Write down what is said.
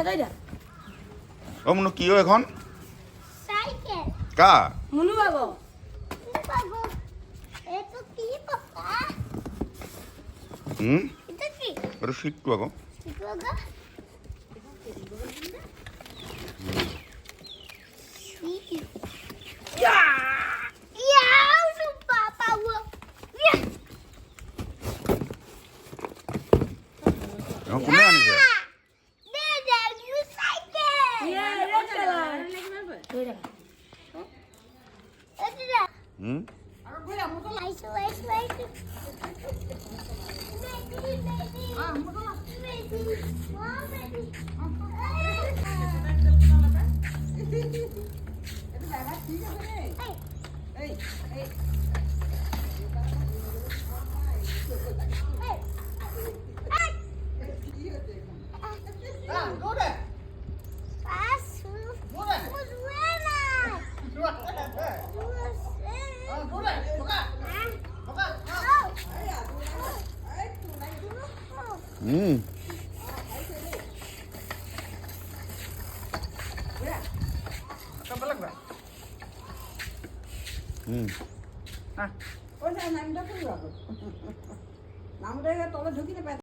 অ মুনু কি এখন সাইকেল কা মুনু বাবু বাবু এতো কি পাপা এটা কি ওটা সিট্টু আকৌ এটা গা ইয়া ইয়া সু পাপা ও ইয়া এখন কোনে আনিছে দে দে ইউ সাইকেল ইয়া রে চালা এটা হুম আইসো আইসো আইসো baby baby baby mom baby হুম হুম ওই নামটা কই বাবু নামটা তলে ঢুকিতে